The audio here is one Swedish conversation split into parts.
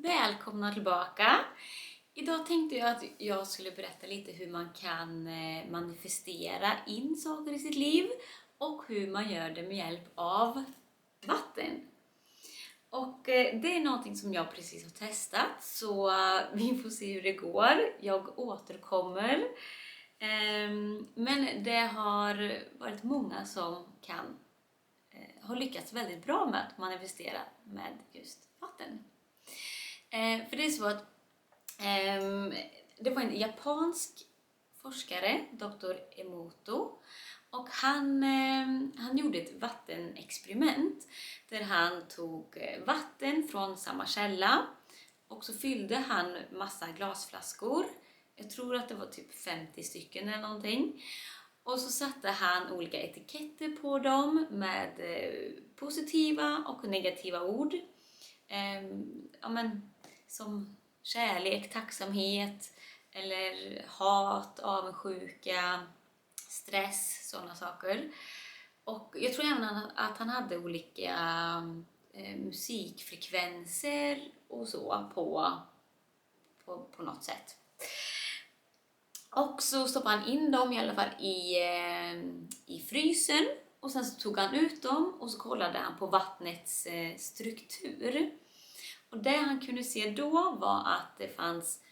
Välkomna tillbaka! Idag tänkte jag att jag skulle berätta lite hur man kan manifestera in saker i sitt liv och hur man gör det med hjälp av vatten. Och det är någonting som jag precis har testat, så vi får se hur det går. Jag återkommer. Men det har varit många som har lyckats väldigt bra med att manifestera med just vatten. För det är så att det var en japansk forskare, Dr. Emoto, och han gjorde ett vattenexperiment där han tog vatten från samma källa och så fyllde han massa glasflaskor. Jag tror att det var typ 50 stycken eller någonting. Och så satte han olika etiketter på dem med positiva och negativa ord. Som kärlek, tacksamhet eller hat, avundsjuka, stress, sådana saker. Och jag tror även att han hade olika musikfrekvenser och så på något sätt. Och så stoppade han in dem i alla fall i frysen och sen så tog han ut dem och så kollade han på vattnets struktur. Och det han kunde se då var att det fanns,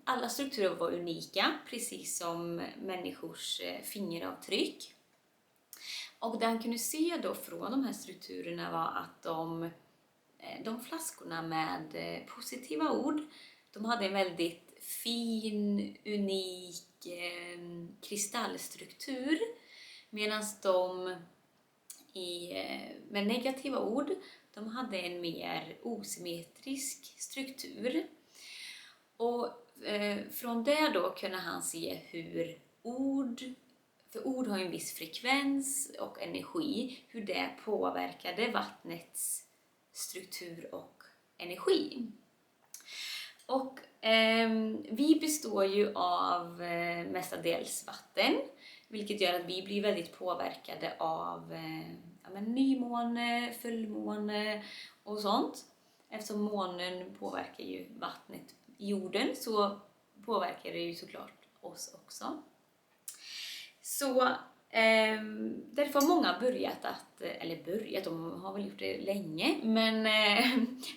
alla strukturer var unika, precis som människors fingeravtryck. Och det han kunde se då från de här strukturerna var att de flaskorna med positiva ord, de hade en väldigt fin, unik kristallstruktur. Medan de med negativa ord, de hade en mer osymmetrisk struktur. Och från det då kunde han se hur för ord har en viss frekvens och energi, hur det påverkade vattnets struktur och energi. Och vi består ju av mestadels vatten, vilket gör att vi blir väldigt påverkade av nymåne, fullmåne och sånt. Eftersom månen påverkar ju vattnet i jorden så påverkar det ju såklart oss också. Så därför har många de har väl gjort det länge, men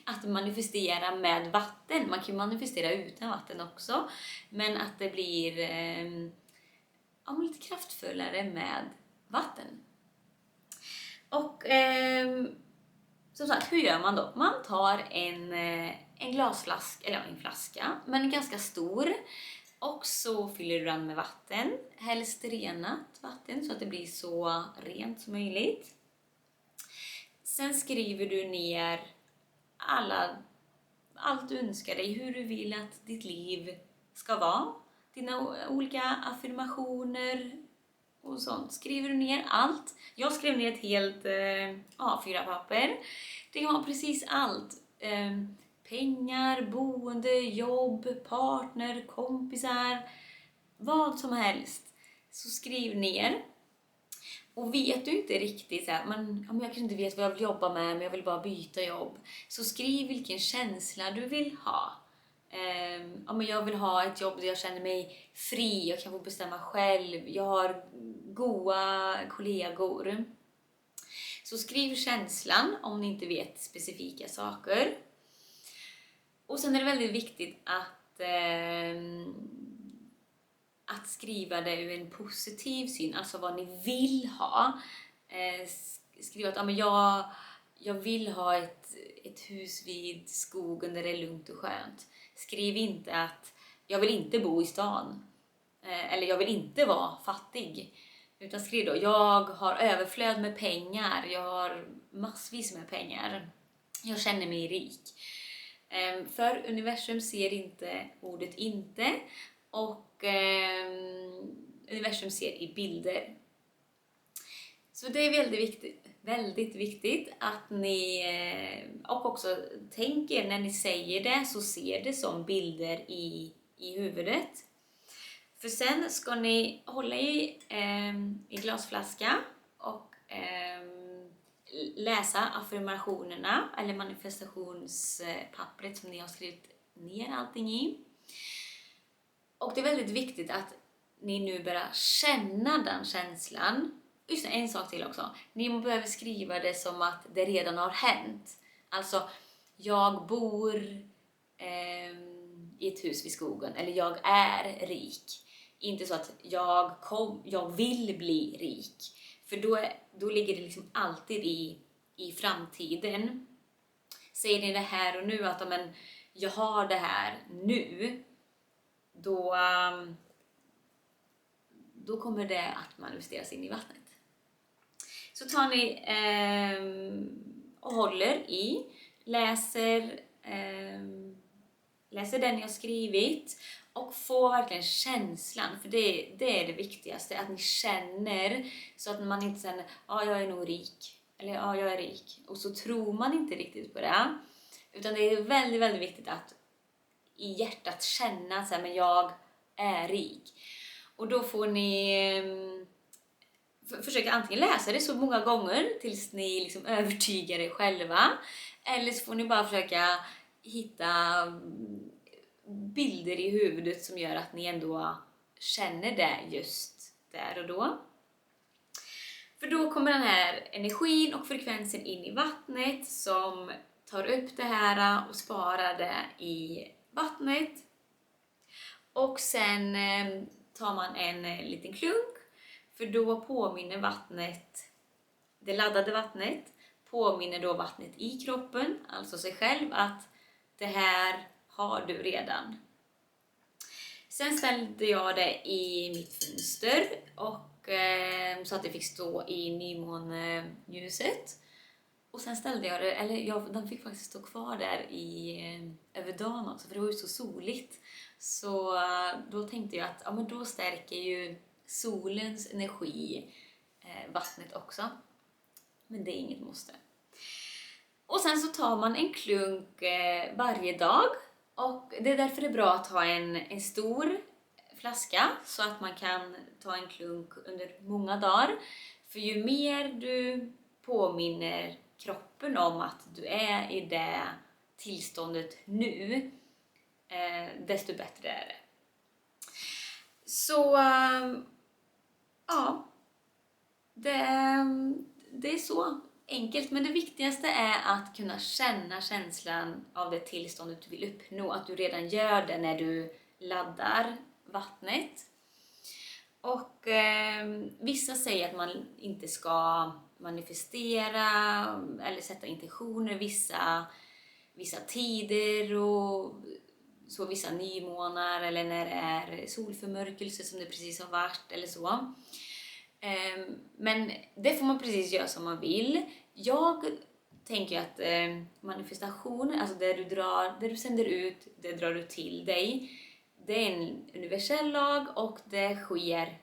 att manifestera med vatten. Man kan ju manifestera utan vatten också, men att det blir lite kraftfullare med vatten. Och som sagt, hur gör man då? Man tar en glasflaska, eller en flaska, men ganska stor. Och så fyller du den med vatten, helst renat vatten så att det blir så rent som möjligt. Sen skriver du ner allt du önskar dig, hur du vill att ditt liv ska vara. Dina olika affirmationer och sånt. Skriver du ner allt. Jag skrev ner ett helt A4-papper. Det kan vara precis allt. Pengar, boende, jobb, partner, kompisar, vad som helst. Så skriv ner. Och vet du inte riktigt så här, jag kanske inte vet vad jag vill jobba med, men jag vill bara byta jobb. Så skriv vilken känsla du vill ha. Jag vill ha ett jobb där jag känner mig fri, jag kan få bestämma själv, jag har goda kollegor. Så skriv känslan om ni inte vet specifika saker. Och sen är det väldigt viktigt att skriva det ur en positiv syn, alltså vad ni vill ha. Skriv att jag vill ha ett hus vid skogen där det är lugnt och skönt. Skriv inte att jag vill inte bo i stan, eller jag vill inte vara fattig. Utan skriv då, jag har överflöd med pengar, jag har massvis med pengar, jag känner mig rik. För universum ser inte ordet inte, och universum ser i bilder. Så det är väldigt viktigt att ni och också tänker när ni säger det, så ser det som bilder i huvudet. För sen ska ni hålla i glasflaska och läsa affirmationerna eller manifestationspappret som ni har skrivit ner allting i. Och det är väldigt viktigt att ni nu börjar känna den känslan. Just en sak till också. Ni behöver skriva det som att det redan har hänt. Alltså, jag bor i ett hus vid skogen. Eller jag är rik. Inte så att jag vill bli rik. För då ligger det liksom alltid i framtiden. Säger ni det här och nu att men, jag har det här nu. Då kommer det att manifesteras in i vattnet. Så tar ni och håller i, läser den ni har skrivit och får verkligen känslan, för det är det viktigaste, att ni känner, så att man inte känner jag är nog rik, eller jag är rik, och så tror man inte riktigt på det, utan det är väldigt, väldigt viktigt att i hjärtat känna att men jag är rik. Och då får ni försöka antingen läsa det så många gånger tills ni liksom övertygar er själva, eller så får ni bara försöka hitta bilder i huvudet som gör att ni ändå känner det just där och då. För då kommer den här energin och frekvensen in i vattnet som tar upp det här och sparar det i vattnet. Och sen tar man en liten klunk, för då påminner vattnet, det laddade vattnet, påminner då vattnet i kroppen, alltså sig själv, att det här har du redan. Sen ställde jag det i mitt fönster och så att det fick stå i nymånljuset. Och sen ställde jag det, eller den fick faktiskt stå kvar där över dagen också, för det var ju så soligt. Så då tänkte jag att men då stärker ju solens energi vattnet också. Men det är inget måste. Och sen så tar man en klunk varje dag. Och det är därför det är bra att ha en stor flaska, så att man kan ta en klunk under många dagar. För ju mer du påminner kroppen om att du är i det tillståndet nu, desto bättre är det. Så ja, det är så enkelt, men det viktigaste är att kunna känna känslan av det tillståndet du vill uppnå, att du redan gör det när du laddar vattnet. Och vissa säger att man inte ska manifestera eller sätta intentioner vissa tider och så, vissa nymånar eller när det är solförmörkelse som det precis har varit eller så. Men det får man precis göra som man vill. Jag tänker att manifestation, alltså det du sänder ut, det drar du till dig. Det är en universell lag och det sker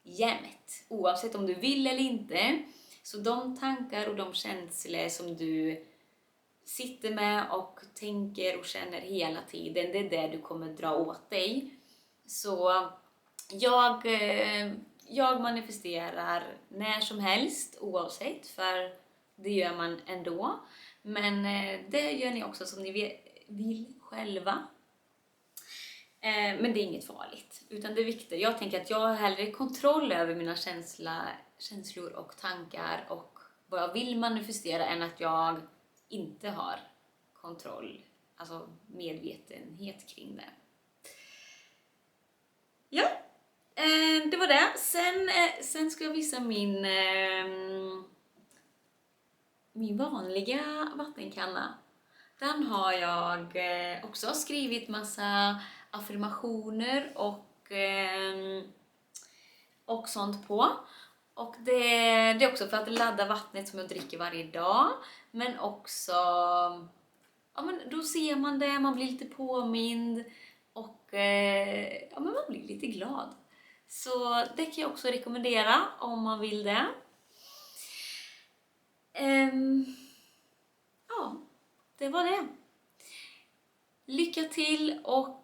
jämt, oavsett om du vill eller inte. Så de tankar och de känslor som du sitter med och tänker och känner hela tiden, det är det du kommer dra åt dig. Så jag manifesterar när som helst, oavsett, för det gör man ändå. Men det gör ni också som ni vill själva. Men det är inget farligt, utan det är viktigt. Jag tänker att jag har hellre kontroll över mina känslor och tankar och vad jag vill manifestera, än att jag inte har kontroll, alltså medvetenhet kring det. Ja, det var det. Sen ska jag visa min vanliga vattenkanna. Den har jag också skrivit massa affirmationer och sånt på. Och det är också för att ladda vattnet som jag dricker varje dag. Men också, men då ser man det, man blir lite påmind och men man blir lite glad. Så det kan jag också rekommendera om man vill det. Ja, det var det. Lycka till och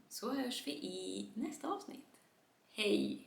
så hörs vi i nästa avsnitt. Hej!